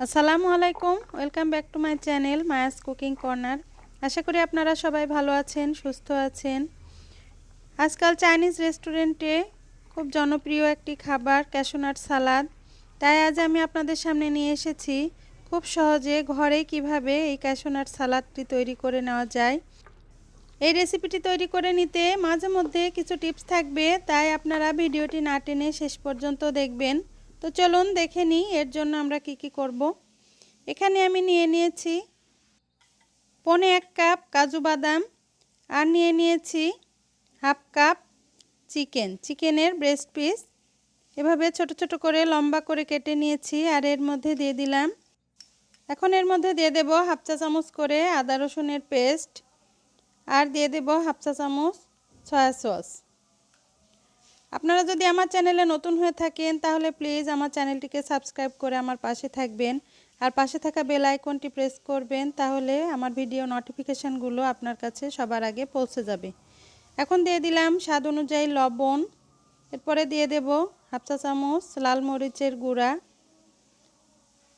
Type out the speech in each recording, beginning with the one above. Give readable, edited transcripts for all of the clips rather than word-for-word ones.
আসসালামু আলাইকুম, welcome back to my channel Maya's cooking corner. আশা করি আপনারা সবাই ভালো আছেন, সুস্থ আছেন। আজকাল চাইনিজ রেস্টুরেন্টে খুব জনপ্রিয় একটি খাবার ক্যাশু নাট সালাদ। তাই আজ আমি আপনাদের সামনে নিয়ে এসেছি খুব সহজে ঘরে কিভাবে এই ক্যাশু নাট সালাদটি তৈরি করে নেওয়া যায়। এই রেসিপিটি তৈরি করে নিতে মাঝে মধ্যে কিছু টিপস থাকবে, তাই আপনারা ভিডিওটি না টেনে শেষ পর্যন্ত দেখবেন। তো চলুন দেখে নিই এর জন্য আমরা কি করব। এখানে আমি নিয়ে নিয়েছি 1.25 কাপ কাজু বাদাম, আর নিয়ে নিয়েছি 1/2 কাপ চিকেনের ব্রেস্ট পিস। এভাবে ছোট ছোট করে লম্বা করে কেটে নিয়েছি। আর এর মধ্যে দিয়ে দিলাম, এখন এর মধ্যে দিয়ে দেব 1/2 চা চামচ করে আদা রসুনের পেস্ট, আর দিয়ে দেব 1/2 চা চামচ সয়া সস। আপনারা যদি আমার চ্যানেলে নতুন হয়ে থাকেন তাহলে প্লিজ আমার চ্যানেলটিকে সাবস্ক্রাইব করে আমার পাশে থাকবেন, আর পাশে থাকা বেল আইকনটি প্রেস করবেন, তাহলে আমার ভিডিও নোটিফিকেশানগুলো আপনার কাছে সবার আগে পৌঁছে যাবে। এখন দিয়ে দিলাম স্বাদ অনুযায়ী লবণ, এরপরে দিয়ে দেব 1/2 চা চামচ লাল মরিচের গুঁড়া,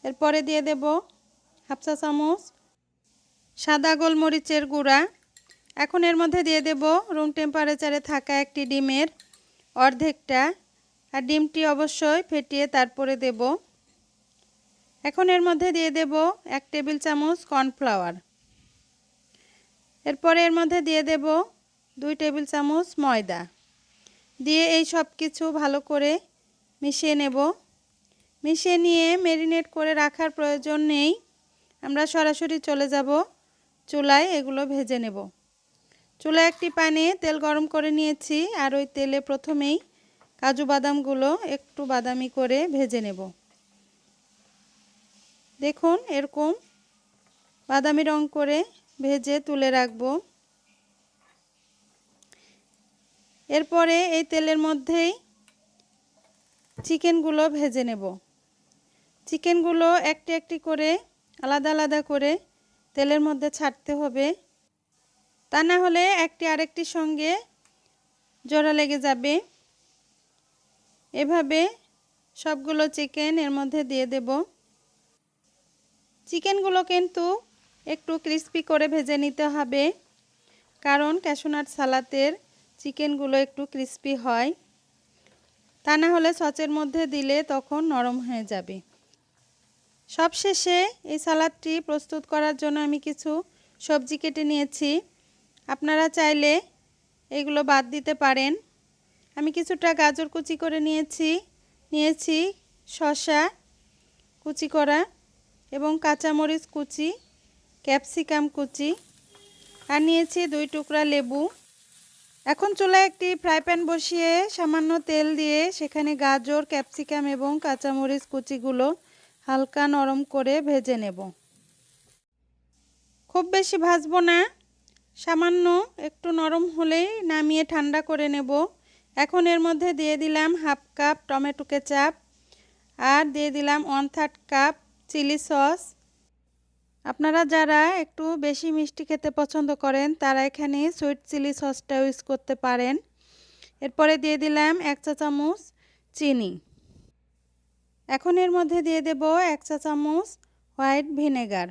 এরপরে দিয়ে দেব 1/2 চা চামচ সাদা গোলমরিচের গুঁড়া। এখন এর মধ্যে দিয়ে দেব রুম টেম্পারেচারে থাকা একটি ডিমের অর্ধেকটা, আর ডিমটি অবশ্যই ফেটিয়ে তারপরে দেব। এখন এর মধ্যে দিয়ে দেব 1 টেবিল চামচ কর্নফ্লাওয়ার, এরপরে এর মধ্যে দিয়ে দেব 2 টেবিল চামচ ময়দা, দিয়ে এই সব কিছু ভালো করে মিশিয়ে নেব। মিশিয়ে নিয়ে ম্যারিনেট করে রাখার প্রয়োজন নেই, আমরা সরাসরি চলে যাব চুলায় এগুলো ভেজে নেব। চুলায় একটি প্যানে তেল গরম করে নিয়েছি, আর ওই তেলে প্রথমেই কাজু বাদামগুলো একটু বাদামি করে ভেজে নেব। দেখুন এরকম বাদামি রং করে ভেজে তুলে রাখব। এরপরে এই তেলের মধ্যেই চিকেনগুলো ভেজে নেব। চিকেনগুলো একটি একটি করে আলাদা আলাদা করে তেলের মধ্যে ছাড়তে হবে, তা না হলে একটি আরেকটির সঙ্গে জোড়া লেগে যাবে। এভাবে সবগুলো চিকেন এর মধ্যে দিয়ে দেব। চিকেনগুলো কিন্তু একটু ক্রিস্পি করে ভেজে নিতে হবে, কারণ ক্যাশু নাট সালাদের চিকেনগুলো একটু ক্রিস্পি হয়, তা না হলে সসের মধ্যে দিলে তখন নরম হয়ে যাবে। সবশেষে এই সালাদটি প্রস্তুত করার জন্য আমি কিছু সবজি কেটে নিয়েছি, আপনারা চাইলে এগুলো বাদ দিতে পারেন। আমি কিছুটা গাজর কুচি করে নিয়েছি শসা কুচি করা, এবং কাঁচামরিচ কুচি, ক্যাপসিকাম কুচি, আর নিয়েছি 2 টুকরা লেবু। এখন চুলায় একটি ফ্রাই প্যান বসিয়ে সামান্য তেল দিয়ে সেখানে গাজর, ক্যাপসিকাম এবং কাঁচামরিচ কুচিগুলো হালকা নরম করে ভেজে নেব। খুব বেশি ভাজবো না, সামান্য একটু নরম হলেই নামিয়ে ঠান্ডা করে নেব। এখন এর মধ্যে দিয়ে দিলাম 1/2 কাপ টমেটো কেচাপ, আর দিয়ে দিলাম 1/3 কাপ চিলি সস। আপনারা যারা একটু বেশি মিষ্টি খেতে পছন্দ করেন তারা এখানে সুইট চিলি সসটা ইউজ করতে পারেন। এরপরে দিয়ে দিলাম 1 চা চামচ চিনি। এখন এর মধ্যে দিয়ে দেব 1 চা চামচ হোয়াইট ভিনেগার,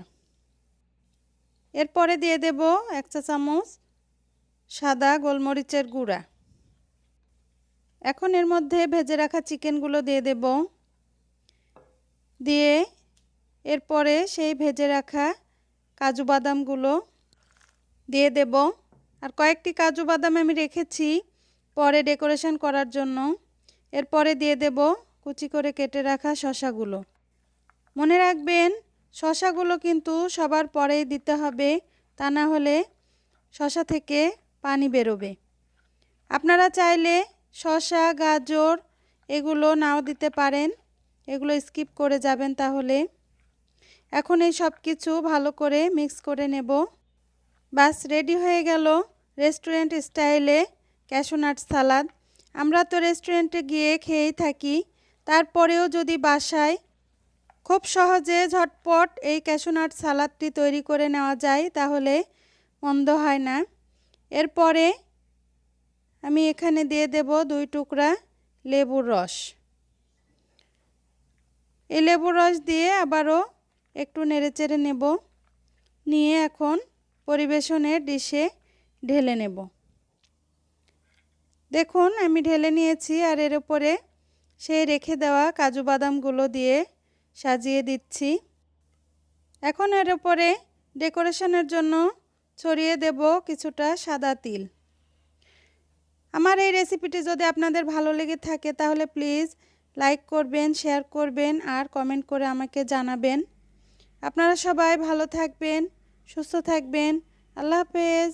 এরপরে দিয়ে দেব 1 চা চামচ সাদা গোলমরিচের গুঁড়া। এখন এর মধ্যে ভেজে রাখা চিকেনগুলো দিয়ে দেব, দিয়ে এরপরে সেই ভেজে রাখা কাজু বাদামগুলো দিয়ে দেব। আর কয়েকটি কাজু বাদাম আমি রেখেছি পরে ডেকোরেশন করার জন্য। এরপরে দিয়ে দেব কুচি করে কেটে রাখা শসাগুলো। মনে রাখবেন শসাগুলো কিন্তু সবার পরেই দিতে হবে, তা না হলে শসা থেকে পানি বেরোবে। আপনারা চাইলে শসা, গাজর এগুলো নাও দিতে পারেন, এগুলো স্কিপ করে যাবেন তাহলে। এখন এই সব কিছু ভালো করে মিক্স করে নেব। বাস রেডি হয়ে গেল রেস্টুরেন্ট স্টাইলে ক্যাশু নাট সালাদ। আমরা তো রেস্টুরেন্টে গিয়ে খেয়েই থাকি, তারপরেও যদি বাসায় খুব সহজে ঝটপট এই ক্যাশু নাট সালাদটি তৈরি করে নেওয়া যায় তাহলে মন্দ হয় না। এরপরে আমি এখানে দিয়ে দেব 2 টুকরা লেবুর রস। এই লেবুর রস দিয়ে আবারও একটু নেড়েচেড়ে নেব। নিয়ে এখন পরিবেশনের ডিশে ঢেলে নেব। দেখুন আমি ঢেলে নিয়েছি আর এর উপরে সেই রেখে দেওয়া কাজু বাদামগুলো দিয়ে সাজিয়ে দিচ্ছি। এখন এর উপরে ডেকোরেশনের জন্য ছড়িয়ে দেব কিছুটা সাদা তিল। আমার এই রেসিপিটি যদি আপনাদের ভালো লেগে থাকে তাহলে প্লিজ লাইক করবেন, শেয়ার করবেন আর কমেন্ট করে আমাকে জানাবেন। আপনারা সবাই ভালো থাকবেন, সুস্থ থাকবেন। আল্লাহ হাফেজ।